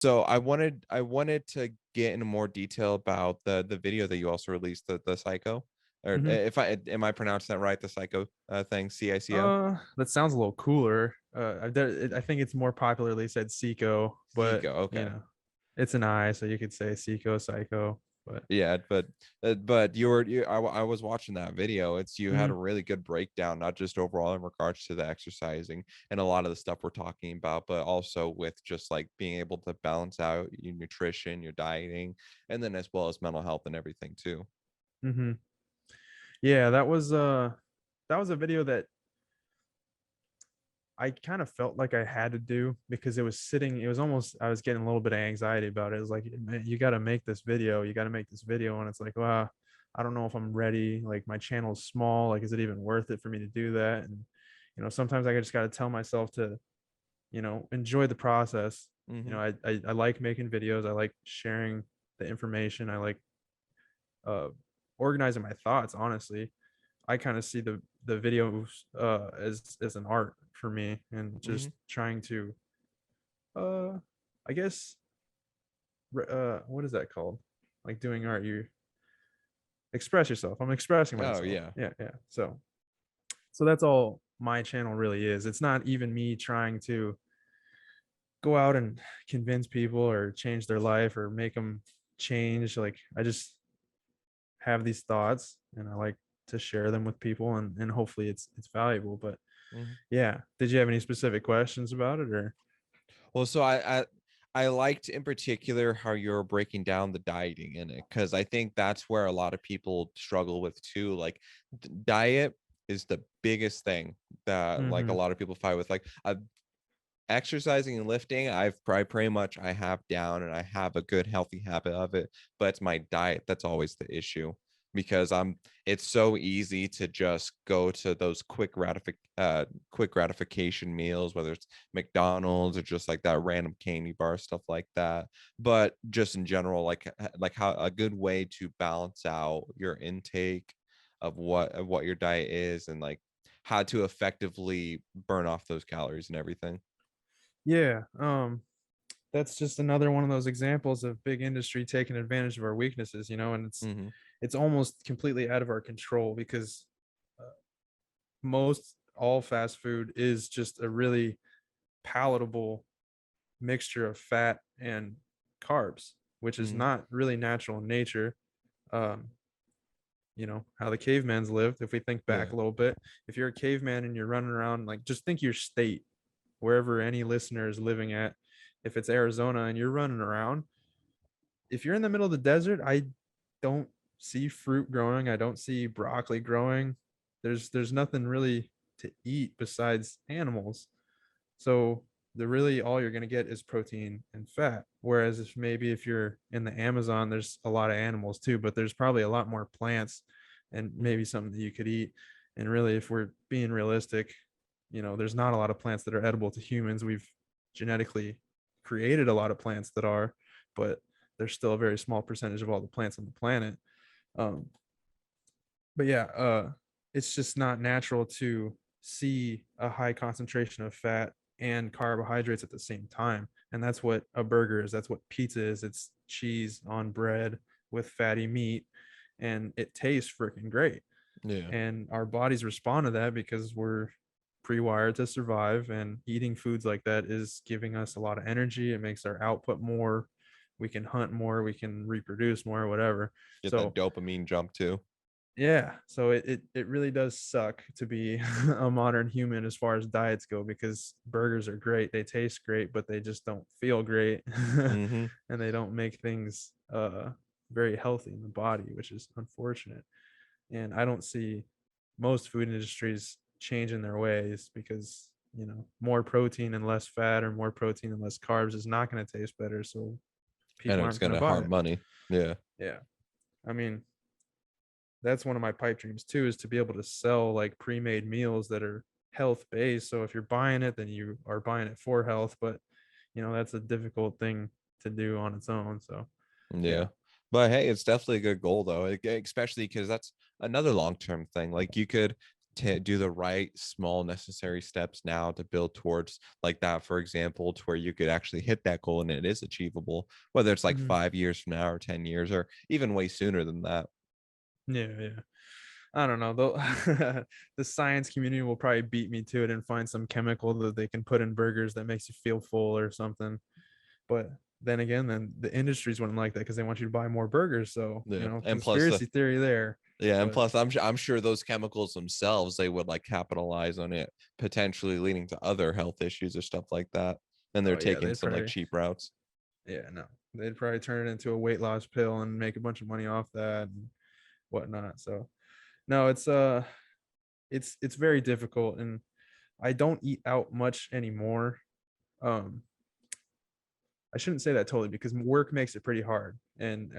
So I wanted to get into more detail about the video that you also released, the Psycho, or Hmm. if I am I pronouncing that right, the Psycho thing, CICO? That sounds a little cooler. I think it's more popularly said Seiko, but Seiko, okay. it's an I, so you could say Seiko, Psycho. But Yeah, but I was watching that video. You had a mhm, really good breakdown, not just overall in regards to the exercising and a lot of the stuff we're talking about, but also with just like being able to balance out your nutrition, your dieting, and then as well as mental health and everything too. mhm. Yeah, that was a video that I kind of felt like I had to do because it was almost, I was getting a little bit of anxiety about it. It was like, man, you got to make this video. You got to make this video. And it's like, wow, I don't know if I'm ready. Like my channel's small. Like, is it even worth it for me to do that? And, sometimes I just got to tell myself to, enjoy the process. Hmm. I like making videos. I like sharing the information. I like uh, organizing my thoughts, honestly. I kind of see the videos as an art for me, and Hmm. just trying to uh I guess what is that called? Like doing art, you express yourself. I'm expressing Oh myself. yeah. Yeah, yeah. So that's all my channel really is. It's not even me trying to go out and convince people or change their life or make them change. Like I just have these thoughts and I like to share them with people, and hopefully it's valuable. But Mhm. yeah. Did you have any specific questions about it or? Well, so I liked in particular how you're breaking down the dieting in it, because I think that's where a lot of people struggle with too. Like diet is the biggest thing that like a Mm-hmm. lot of people fight with. Like exercising and lifting, I pretty much I have down and I have a good healthy habit of it, but it's my diet that's always the issue, because it's so easy to just go to those quick gratification meals, whether it's McDonald's or just like that random candy bar stuff like that. But just in general, like how a good way to balance out your intake of what your diet is, and like how to effectively burn off those calories and everything. Yeah. That's just another one of those examples of big industry taking advantage of our weaknesses, and Hmm. it's almost completely out of our control because uh, most all fast food is just a really palatable mixture of fat and carbs, which is Hmm. not really natural in nature. Um, how the cavemans lived. If we think back Yeah. a little bit, if you're a caveman and you're running around, like just think your state, wherever any listener is living at. If it's Arizona and you're running around, if you're in the middle of the desert, I don't see fruit growing. I don't see broccoli growing. There's nothing really to eat besides animals. So the really all you're going to get is protein and fat. Whereas if you're in the Amazon, there's a lot of animals too, but there's probably a lot more plants and Hmm. maybe something that you could eat. And really, if we're being realistic, there's not a lot of plants that are edible to humans. We've genetically created a lot of plants that are, but there's still a very small percentage of all the plants on the planet. Um, but yeah, it's just not natural to see a high concentration of fat and carbohydrates at the same time. And that's what a burger is. That's what pizza is. It's cheese on bread with fatty meat, and it tastes freaking great. Yeah. And our bodies respond to that because we're pre-wired to survive, and eating foods like that is giving us a lot of energy. It makes our output more. We can hunt more, we can reproduce more, whatever. Get that So dopamine jump too. yeah, so it really does suck to be a modern human as far as diets go, because burgers are great, they taste great, but they just don't feel great. Hmm. And they don't make things very healthy in the body, which is unfortunate. And I don't see most food industries changing their ways because, more protein and less fat, or more protein and less carbs, is not going to taste better, so And people it's aren't going to gonna buy harm it. money. Yeah. Yeah, I mean, that's one of my pipe dreams too, is to be able to sell like pre-made meals that are health based. So if you're buying it, then you are buying it for health, but that's a difficult thing to do on its own. So Yeah. yeah. But hey, it's definitely a good goal though, especially because that's another long-term thing. Like you could to do the right small necessary steps now to build towards like that, for example, to where you could actually hit that goal and it is achievable, whether it's like Mhm. 5 years from now or 10 years or even way sooner than that. Yeah, yeah. I don't know. Though the science community will probably beat me to it and find some chemical that they can put in burgers that makes you feel full or something. But then again, then the industries wouldn't like that because they want you to buy more burgers. So, Yeah. And plus the conspiracy theory there. yeah, and But plus I'm sure those chemicals themselves they would like capitalize on it, potentially leading to other health issues or stuff like that. And they're oh yeah, taking some like cheap routes. no, they'd probably turn it into a weight loss pill and make a bunch of money off that and whatnot. So no, it's very difficult, and I don't eat out much anymore. Um, I shouldn't say that totally because work makes it pretty hard. And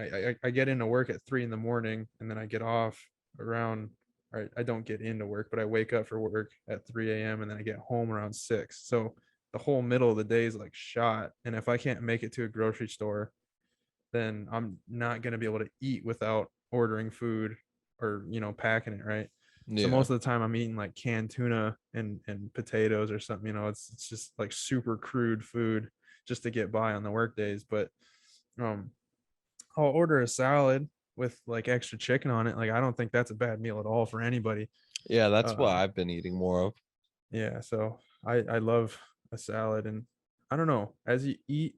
I get into work at 3 in the morning and then I get off around, or I don't get into work, but I wake up for work at 3 a.m. and then I get home around 6. So the whole middle of the day is like shot. And if I can't make it to a grocery store, then I'm not going to be able to eat without ordering food or, packing it. Right. So Yeah. most of the time I'm eating like canned tuna and potatoes or something, it's just like super crude food just to get by on the work days. But um I'll order a salad with like extra chicken on it. Like I don't think that's a bad meal at all for anybody. Yeah, that's what Um I've been eating more of. yeah, so I love a salad, and I don't know, as you eat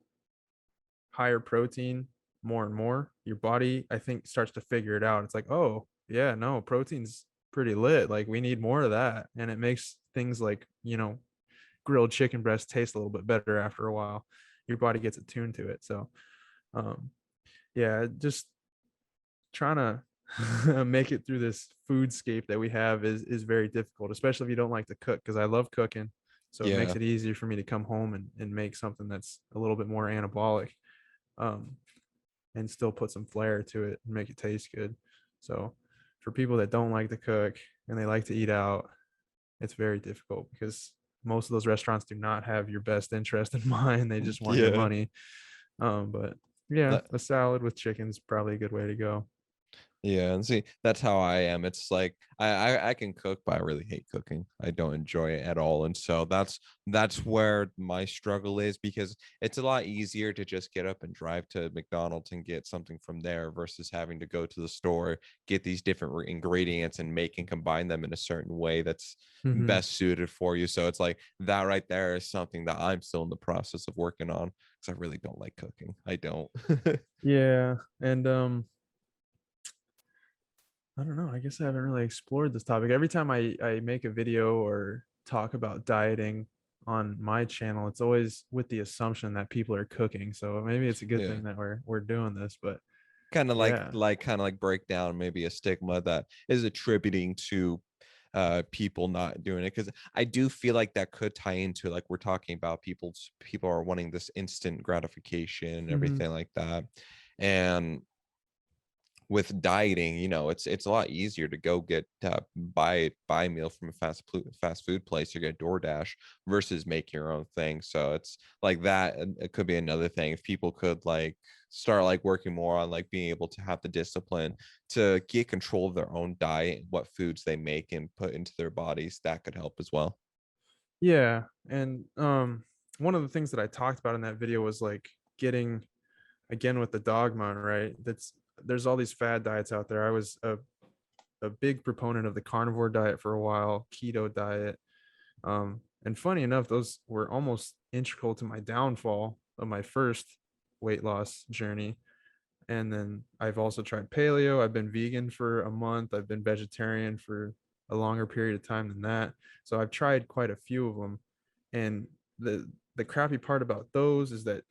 higher protein more and more, your body I think starts to figure it out. It's like, oh yeah, no, protein's pretty lit. Like we need more of that. And it makes things like, grilled chicken breast taste a little bit better after a while. Your body gets attuned to it. So um yeah, just trying to make it through this foodscape that we have is very difficult, especially if you don't like to cook, because I love cooking. So it makes Yeah. it easier for me to come home and make something that's a little bit more anabolic. Um, and still put some flair to it and make it taste good. So for people that don't like to cook and they like to eat out, it's very difficult because most of those restaurants do not have your best interest in mind. They just want your Yeah. money. But yeah, That a salad with chicken is probably a good way to go. Yeah, and see, that's how I am. It's like I can cook, but I really hate cooking. I don't enjoy it at all. And so that's where my struggle is because it's a lot easier to just get up and drive to McDonald's and get something from there versus having to go to the store, get these different ingredients and make and combine them in a certain way that's Hmm. best suited for you. So it's like that right there is something that I'm still in the process of working on because I really don't like cooking. I don't. Yeah, and I don't know. I guess I haven't really explored this topic. Every time I make a video or talk about dieting on my channel, it's always with the assumption that people are cooking. So maybe it's a good Yeah. thing that we're doing this. But Kind of yeah. kind of like break down maybe a stigma that is attributing to people not doing it because I do feel like that could tie into like we're talking about people are wanting this instant gratification and Hmm. everything like that. And with dieting, it's a lot easier to go get buy a meal from a fast food place or get DoorDash versus make your own thing. So it's like that. And it could be another thing if people could like start like working more on like being able to have the discipline to get control of their own diet, what foods they make and put into their bodies. That could help as well. Yeah. And one of the things that I talked about in that video was like getting, again, with the dogma, right? There's all these fad diets out there. I was a big proponent of the carnivore diet for a while, keto diet. And funny enough, those were almost integral to my downfall of my first weight loss journey. And then I've also tried paleo. I've been vegan for a month. I've been vegetarian for a longer period of time than that. So I've tried quite a few of them. And the crappy part about those is that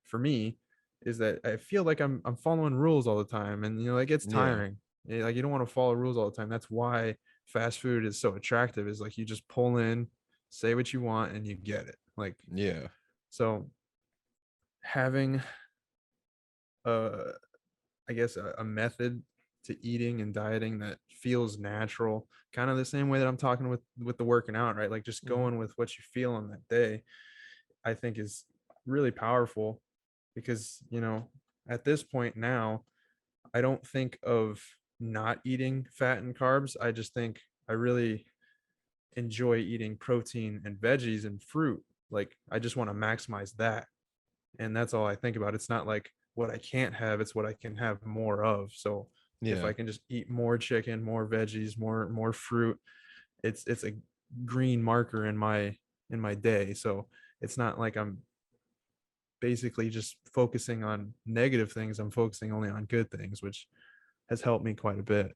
for me is that I feel like I'm following rules all the time, and it gets Yeah. tiring. Like you don't want to follow rules all the time. That's why fast food is so attractive. Is like you just pull in, say what you want, and you get it. Like Yeah. so, having a I guess a method to eating and dieting that feels natural, kind of the same way that I'm talking with the working out, right? Like just Mhm. going with what you feel on that day, I think is really powerful because, at this point now, I don't think of not eating fat and carbs. I just think I really enjoy eating protein and veggies and fruit. Like I just want to maximize that. And that's all I think about. It's not like what I can't have, it's what I can have more of. So if Yeah. I can just eat more chicken, more veggies, more fruit, it's a green marker in my day. So it's not like I'm basically just focusing on negative things. I'm focusing only on good things, which has helped me quite a bit.